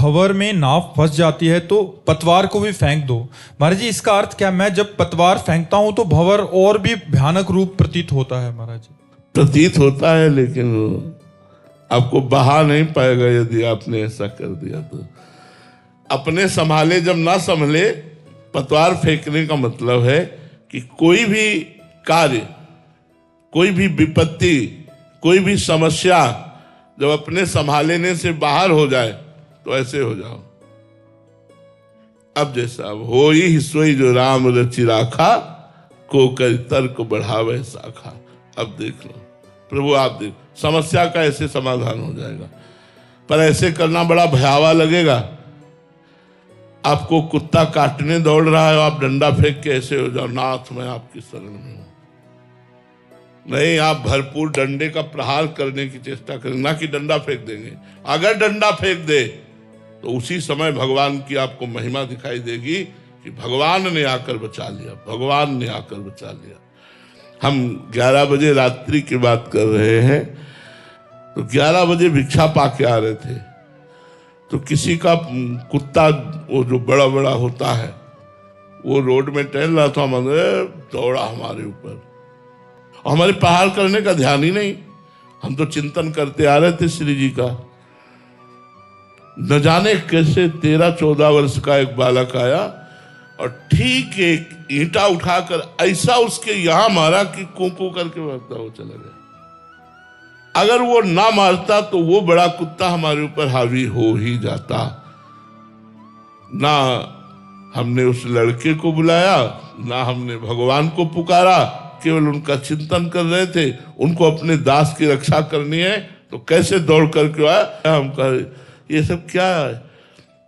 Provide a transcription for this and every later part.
भंवर में नाव फंस जाती है तो पतवार को भी फेंक दो। महाराज जी, इसका अर्थ क्या? मैं जब पतवार फेंकता हूं तो भंवर और भी भयानक रूप प्रतीत होता है। महाराज जी, प्रतीत होता है, लेकिन आपको बहा नहीं पाएगा यदि आपने ऐसा कर दिया तो। अपने संभाले जब ना संभले, पतवार फेंकने का मतलब है कि कोई भी कार्य, कोई भी विपत्ति, कोई भी समस्या जब अपने संभालने से बाहर हो जाए तो ऐसे हो जाओ। अब जैसा अब हो ही सोई जो राम रचि राखा, को कर तर्क बढ़ावे शाखा। अब देख लो प्रभु, आप देख, समस्या का ऐसे समाधान हो जाएगा। पर ऐसे करना बड़ा भयावह लगेगा। आपको कुत्ता काटने दौड़ रहा है, आप डंडा फेंक के ऐसे हो जाओ, नाथ मैं आपकी शरण में हूं। नहीं, आप भरपूर डंडे का प्रहार करने की चेष्टा करें, ना कि डंडा फेंक देंगे। अगर डंडा फेंक दे तो उसी समय भगवान की आपको महिमा दिखाई देगी कि भगवान ने आकर बचा लिया, भगवान ने आकर बचा लिया। हम 11 बजे रात्रि की बात कर रहे हैं, तो 11 बजे भिक्षा पाके आ रहे थे, तो किसी का कुत्ता, वो जो बड़ा बड़ा होता है, वो रोड में टहल रहा था, दौड़ा हमारे ऊपर। हमारे प्रहार करने का ध्यान ही नहीं, हम तो चिंतन करते आ रहे थे श्री जी का। न जाने कैसे 13-14 वर्ष का एक बालक आया और ठीक एक ईंटा उठाकर ऐसा उसके यहां मारा कि कू करके मारता वो चला गया। अगर वो ना मारता तो वो बड़ा कुत्ता हमारे ऊपर हावी हो ही जाता। ना हमने उस लड़के को बुलाया, ना हमने भगवान को पुकारा, केवल उनका चिंतन कर रहे थे। उनको अपने दास की रक्षा करनी है तो कैसे दौड़ करके आया। हम कहे ये सब क्या है?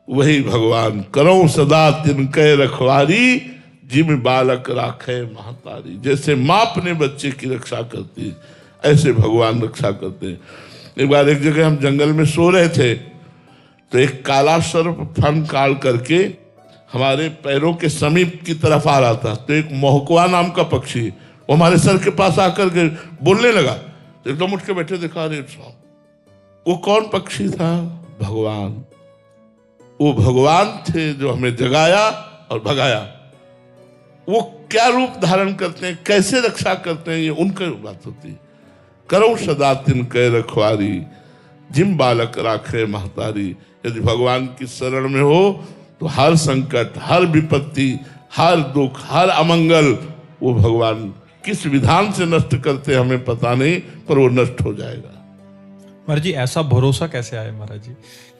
वही भगवान, करो सदा तिनके रखवारी, जिम बालक राखे महतारी। जैसे माँ अपने बच्चे की रक्षा करती, ऐसे भगवान रक्षा करते हैं। एक बार एक जगह हम जंगल में सो रहे थे, तो एक काला सर्प फन काल करके हमारे पैरों के समीप की तरफ आ रहा था। तो एक मोहकुआ नाम का पक्षी वो हमारे सर के पास आकर के बोलने लगा, तो एकदम उठ के बैठे, दिखा रहे। वो कौन पक्षी था? भगवान। वो भगवान थे जो हमें जगाया और भगाया। वो क्या रूप धारण करते हैं, कैसे रक्षा करते हैं, ये उनकी बात होती है। करो सदा तिनके रखवारी, जिम बालक राखे महतारी। यदि भगवान की शरण में हो तो हर संकट, हर विपत्ति, हर दुख, हर अमंगल वो भगवान किस विधान से नष्ट करते हमें पता नहीं, पर वो नष्ट हो जाएगा। महाराज जी, ऐसा भरोसा कैसे आए? महाराज जी,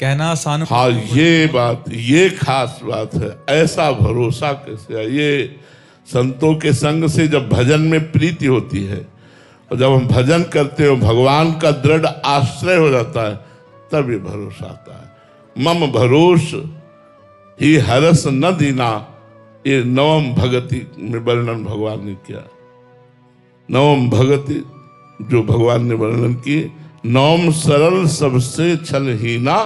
कहना आसान। हाँ, ये बात, ये खास बात है। ऐसा भरोसा कैसे आए? ये संतों के संग से जब भजन में प्रीति होती है और जब हम भजन करते हो, भगवान का दृढ़ आश्रय हो जाता है, तब ये भरोसा आता है। मम भरोस ही हरस न दीना, ये नवम भगति में वर्णन भगवान ने किया। नवम भगति जो भगवान ने वर्णन की, नवम सरल सबसे छलहीना,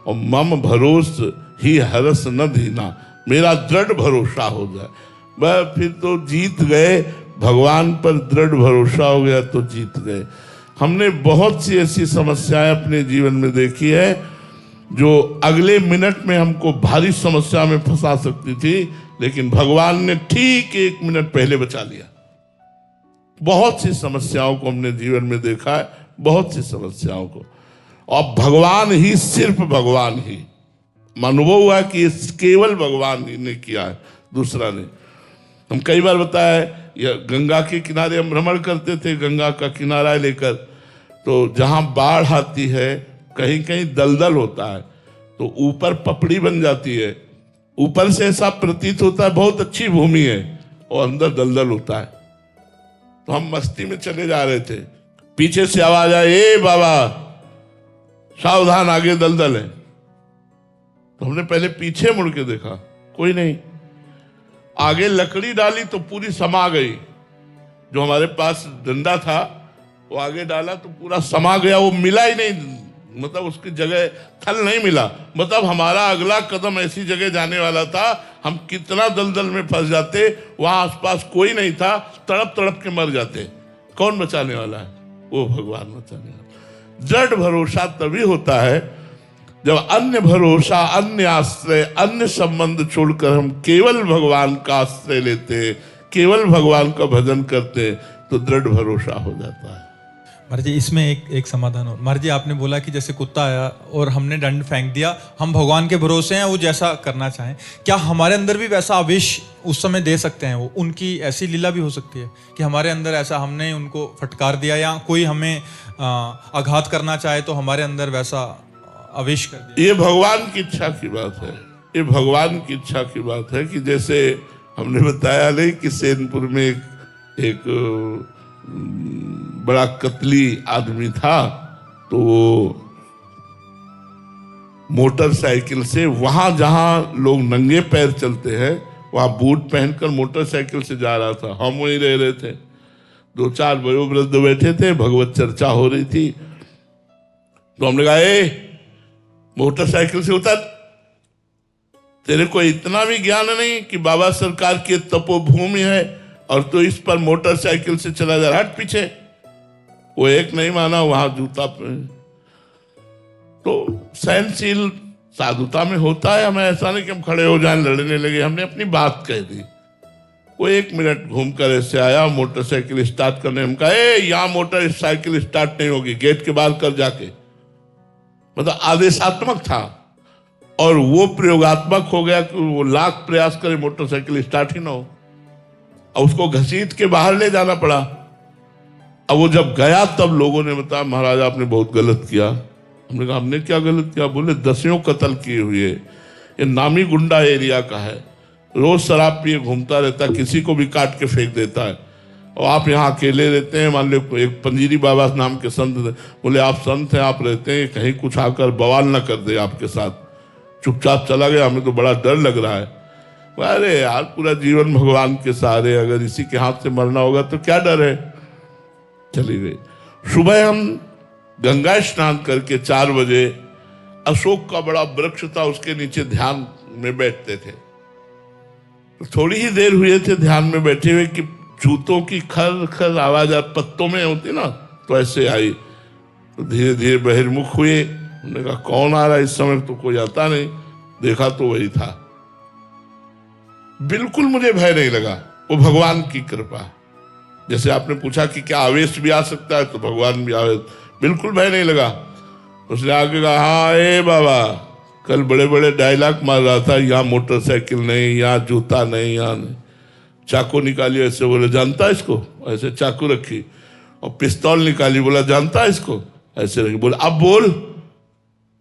और मम भरोस ही हरस न दीना। मेरा दृढ़ भरोसा हो जाए, वह फिर तो जीत गए। भगवान पर दृढ़ भरोसा हो गया तो जीत गए। हमने बहुत सी ऐसी समस्याएं अपने जीवन में देखी है जो अगले मिनट में हमको भारी समस्या में फंसा सकती थी, लेकिन भगवान ने ठीक 1 मिनट पहले बचा लिया। बहुत सी समस्याओं को हमने जीवन में देखा है, बहुत सी समस्याओं को। और भगवान ही, सिर्फ भगवान ही, अनुभव हुआ कि ये केवल भगवान ही ने किया है, दूसरा नहीं। हम कई बार बताया, गंगा के किनारे हम भ्रमण करते थे, गंगा का किनारा लेकर, तो जहां बाढ़ आती है कहीं कहीं दलदल होता है, तो ऊपर पपड़ी बन जाती है। ऊपर से ऐसा प्रतीत होता है बहुत अच्छी भूमि है, और अंदर दलदल होता है। तो हम मस्ती में चले जा रहे थे, पीछे से आवाज आई, ए बाबा सावधान, आगे दलदल है। तो हमने पहले पीछे मुड़ के देखा, कोई नहीं। आगे लकड़ी डाली तो पूरी समा गई। जो हमारे पास डंडा था वो आगे डाला तो पूरा समा गया, वो मिला ही नहीं, मतलब उसकी जगह थल नहीं मिला। मतलब हमारा अगला कदम ऐसी जगह जाने वाला था, हम कितना दलदल में फंस जाते, वहां आसपास कोई नहीं था, तड़प तड़प के मर जाते। कौन बचाने वाला है? वो भगवान बचाने वाला। दृढ़ भरोसा तभी होता है जब अन्य भरोसा, अन्य आश्रय, अन्य संबंध छोड़कर हम केवल भगवान का आश्रय लेते, केवल भगवान का भजन करते, तो दृढ़ भरोसा हो जाता है। महाराज जी इसमें एक समाधान हो। महाराज जी आपने बोला कि जैसे कुत्ता आया और हमने दंड फेंक दिया, हम भगवान के भरोसे हैं, वो जैसा करना चाहें, क्या हमारे अंदर भी वैसा आवेश उस समय दे सकते हैं? वो उनकी ऐसी लीला भी हो सकती है कि हमारे अंदर ऐसा, हमने उनको फटकार दिया या कोई हमें आघात करना चाहे तो हमारे अंदर वैसा आवेश कर दिया। ये भगवान की इच्छा की बात है, ये भगवान की इच्छा की बात है कि जैसे हमने बताया नहीं कि सैनपुर में एक बड़ा कतली आदमी था, तो वो मोटरसाइकिल से वहां जहां लोग नंगे पैर चलते हैं वहां बूट पहनकर मोटरसाइकिल से जा रहा था। हम वहीं रह रहे थे, 2-4 वयोवृद्ध बैठे थे, भगवत चर्चा हो रही थी। तो हमने कहा, ए मोटरसाइकिल से उतर, तेरे को इतना भी ज्ञान नहीं कि बाबा सरकार की तपोभूमि है और तो इस पर मोटरसाइकिल से चला जा रहा, हट पीछे। वो एक नहीं माना, वहां जूता पे। तो सहनशील साधुता में होता है, हमें ऐसा नहीं कि हम खड़े हो जाएं, लड़ने लगे। हमने अपनी बात कह दी। वो 1 मिनट घूमकर ऐसे आया, मोटरसाइकिल स्टार्ट करने, हम कहा, ए यहां मोटरसाइकिल स्टार्ट नहीं होगी, गेट के बाहर कर जाके। मतलब आदेशात्मक था और वो प्रयोगात्मक हो गया कि वो लाख प्रयास करे मोटरसाइकिल स्टार्ट ही ना हो, और उसको घसीट के बाहर ले जाना पड़ा। अब वो जब गया तब लोगों ने बताया, महाराज आपने बहुत गलत किया। हमने कहा, हमने क्या गलत किया? बोले 10 कत्ल किए हुए, ये नामी गुंडा एरिया का है, रोज शराब पिए घूमता रहता है, किसी को भी काट के फेंक देता है, और आप यहाँ अकेले रहते हैं। मान लो एक पंजीरी बाबा नाम के संत, बोले आप संत हैं, आप रहते हैं, कहीं कुछ आकर बवाल ना कर दे आपके साथ। चुपचाप चला गया, हमें तो बड़ा डर लग रहा है। अरे यार, पूरा जीवन भगवान के सहारे, अगर इसी के हाथ से मरना होगा तो क्या डर है। चली गई। सुबह हम गंगा स्नान करके 4 बजे अशोक का बड़ा वृक्ष था, उसके नीचे ध्यान में बैठते थे। तो थोड़ी ही देर हुए थे ध्यान में बैठे हुए कि जूतों की खर खर आवाज पत्तों में होती ना, तो ऐसे आई। तो धीरे धीरे बहिर्मुख हुए। हमने कहा, कौन आ रहा है? इस समय तो कोई आता नहीं। देखा तो वही था। बिल्कुल मुझे भय नहीं लगा, वो भगवान की कृपा। जैसे आपने पूछा कि क्या आवेश भी आ सकता है, तो भगवान भी आवेश, बिल्कुल भय नहीं लगा। उसने आगे कहा, हाँ ए बाबा, कल बड़े बड़े डायलॉग मार रहा था, यहाँ मोटरसाइकिल नहीं, यहाँ जूता नहीं, यहाँ नहीं। चाकू निकाली, ऐसे बोले, जानता है इसको? ऐसे चाकू रखी, और पिस्तौल निकाली, बोला जानता है इसको? ऐसे रखी, बोला अब बोल।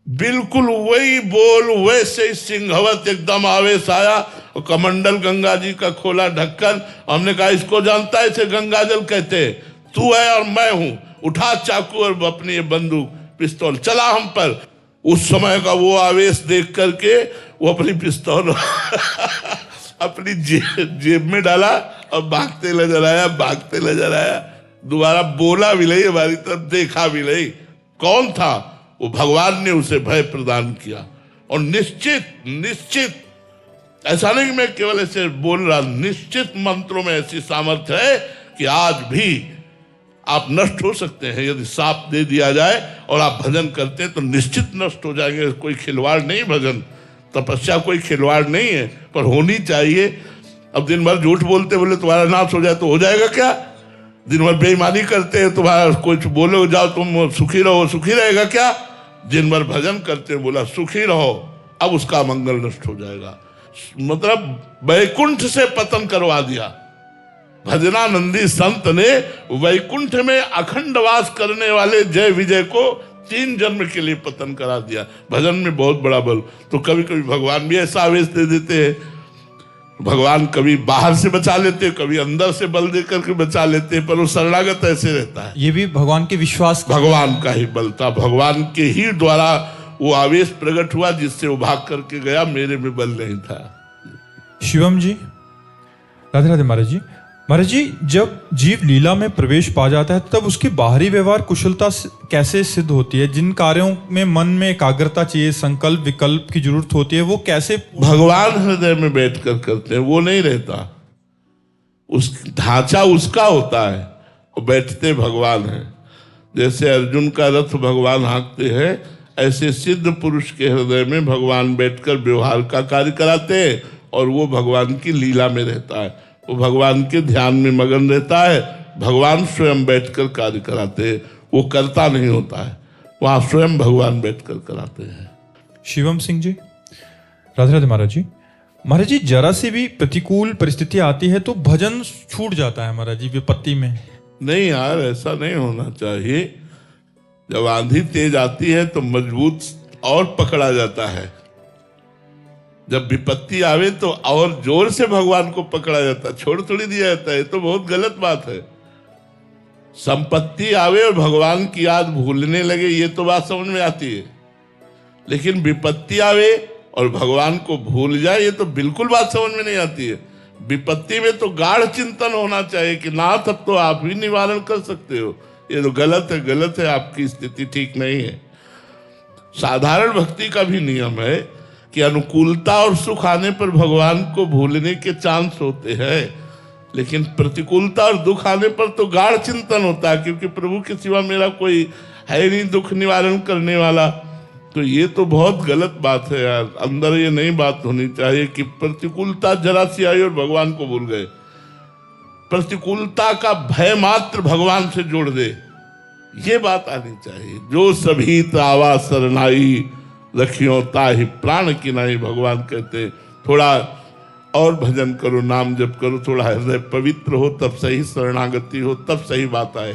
बिल्कुल वही बोल, वैसे सिंहवत एकदम आवेश आया, और कमंडल गंगा जी का खोला ढक्कन। हमने कहा, इसको जानता है? इसे गंगा जल कहते हैं। तू है और मैं हूं, उठा चाकू और अपनी ये बंदूक पिस्तौल, चला हम पर। उस समय का वो आवेश देख करके वो अपनी पिस्तौल अपनी जेब में डाला और भागते नजर आया, भागते नजर आया। दोबारा बोला भी नहीं, हमारी तरफ देखा भी नहीं। कौन था? वो भगवान ने उसे भय प्रदान किया। और निश्चित ऐसा नहीं कि मैं केवल ऐसे बोल रहा, निश्चित मंत्रों में ऐसी सामर्थ्य है कि आज भी आप नष्ट हो सकते हैं। यदि साप दे दिया जाए और आप भजन करते हैं तो निश्चित नष्ट हो जाएंगे। कोई खिलवाड़ नहीं, भजन तपस्या कोई खिलवाड़ नहीं है, पर होनी चाहिए। अब दिन भर झूठ बोलते बोले तुम्हारा नाश हो जाए तो हो जाएगा क्या? दिन भर बेईमानी करते हैं, तुम्हारा कुछ बोलो जाओ तुम सुखी रहो, सुखी रहेगा क्या? दिन भर भजन करते हैं, बोला सुखी रहो, अब उसका मंगल नष्ट हो जाएगा। मतलब वैकुंठ से पतन करवा दिया। भजनानंदी संत ने वैकुंठ में अखंड वास करने वाले जय विजय को 3 जन्म के लिए पतन करा दिया। भजन में बहुत बड़ा बल। तो कभी कभी भगवान भी ऐसा आवेश दे देते हैं। भगवान कभी बाहर से बचा लेते, कभी अंदर से बल दे करके बचा लेते, पर वो शरणागत ऐसे रहता है। ये भी भगवान के विश्वास, भगवान का ही बल था। भगवान के ही द्वारा वो आवेश प्रकट हुआ जिससे वो भाग करके गया। मेरे में बल नहीं था। शिवम जी, राधे राधे। महाराज जी, जब जीव लीला में प्रवेश पा जाता है तब उसकी बाहरी व्यवहार कुशलता कैसे सिद्ध होती है? जिन कार्यों में मन में एकाग्रता चाहिए, संकल्प विकल्प की जरूरत होती है, वो कैसे? भगवान हृदय में बैठकर करते हैं, वो नहीं रहता। उस ढांचा उसका होता है और बैठते भगवान है। जैसे अर्जुन का रथ भगवान हाँकते हैं, ऐसे सिद्ध पुरुष के हृदय में भगवान बैठकर व्यवहार का कार्य कराते हैं और वो भगवान की लीला में रहता है, वो भगवान के ध्यान में मगन रहता है। भगवान स्वयं बैठकर कार्य कराते हैं, वो करता नहीं होता है, वहाँ स्वयं भगवान बैठकर कराते हैं। शिवम सिंह जी, राधे राधे महाराज जी। महाराज जी, जरा सी भी प्रतिकूल परिस्थिति आती है तो भजन छूट जाता है महाराज जी, विपत्ति में। नहीं यार, ऐसा नहीं होना चाहिए। जब आंधी तेज आती है तो मजबूत और पकड़ा जाता है, जब विपत्ति आवे तो और जोर से भगवान को पकड़ा जाता है, छोड़ थोड़ी दिया जाता है। ये तो बहुत गलत बात है। संपत्ति आवे और भगवान की याद भूलने लगे, ये तो बात समझ में आती है, लेकिन विपत्ति आवे और भगवान को भूल जाए, ये तो बिल्कुल बात समझ में नहीं आती है। विपत्ति में तो गाढ़ चिंतन होना चाहिए कि नाथ अब तो आप ही निवारण कर सकते हो। ये तो गलत है, गलत है, आपकी स्थिति ठीक नहीं है। साधारण भक्ति का भी नियम है कि अनुकूलता और सुख आने पर भगवान को भूलने के चांस होते हैं, लेकिन प्रतिकूलता और दुख आने पर तो गाढ़ चिंतन होता है, क्योंकि प्रभु के सिवा मेरा कोई है नहीं दुख निवारण करने वाला। तो ये तो बहुत गलत बात है यार, अंदर ये नई बात होनी चाहिए कि प्रतिकूलता जरा सी आई और भगवान को भूल गए। प्रतिकूलता का भय मात्र भगवान से जोड़ दे, ये बात आनी चाहिए। जो सभी तावा सरनाई रखियो ताहि प्राण की नाई, भगवान कहते। थोड़ा और भजन करो, नाम जप करो, थोड़ा हृदय पवित्र हो, तब सही शरणागति हो, तब सही बात आए।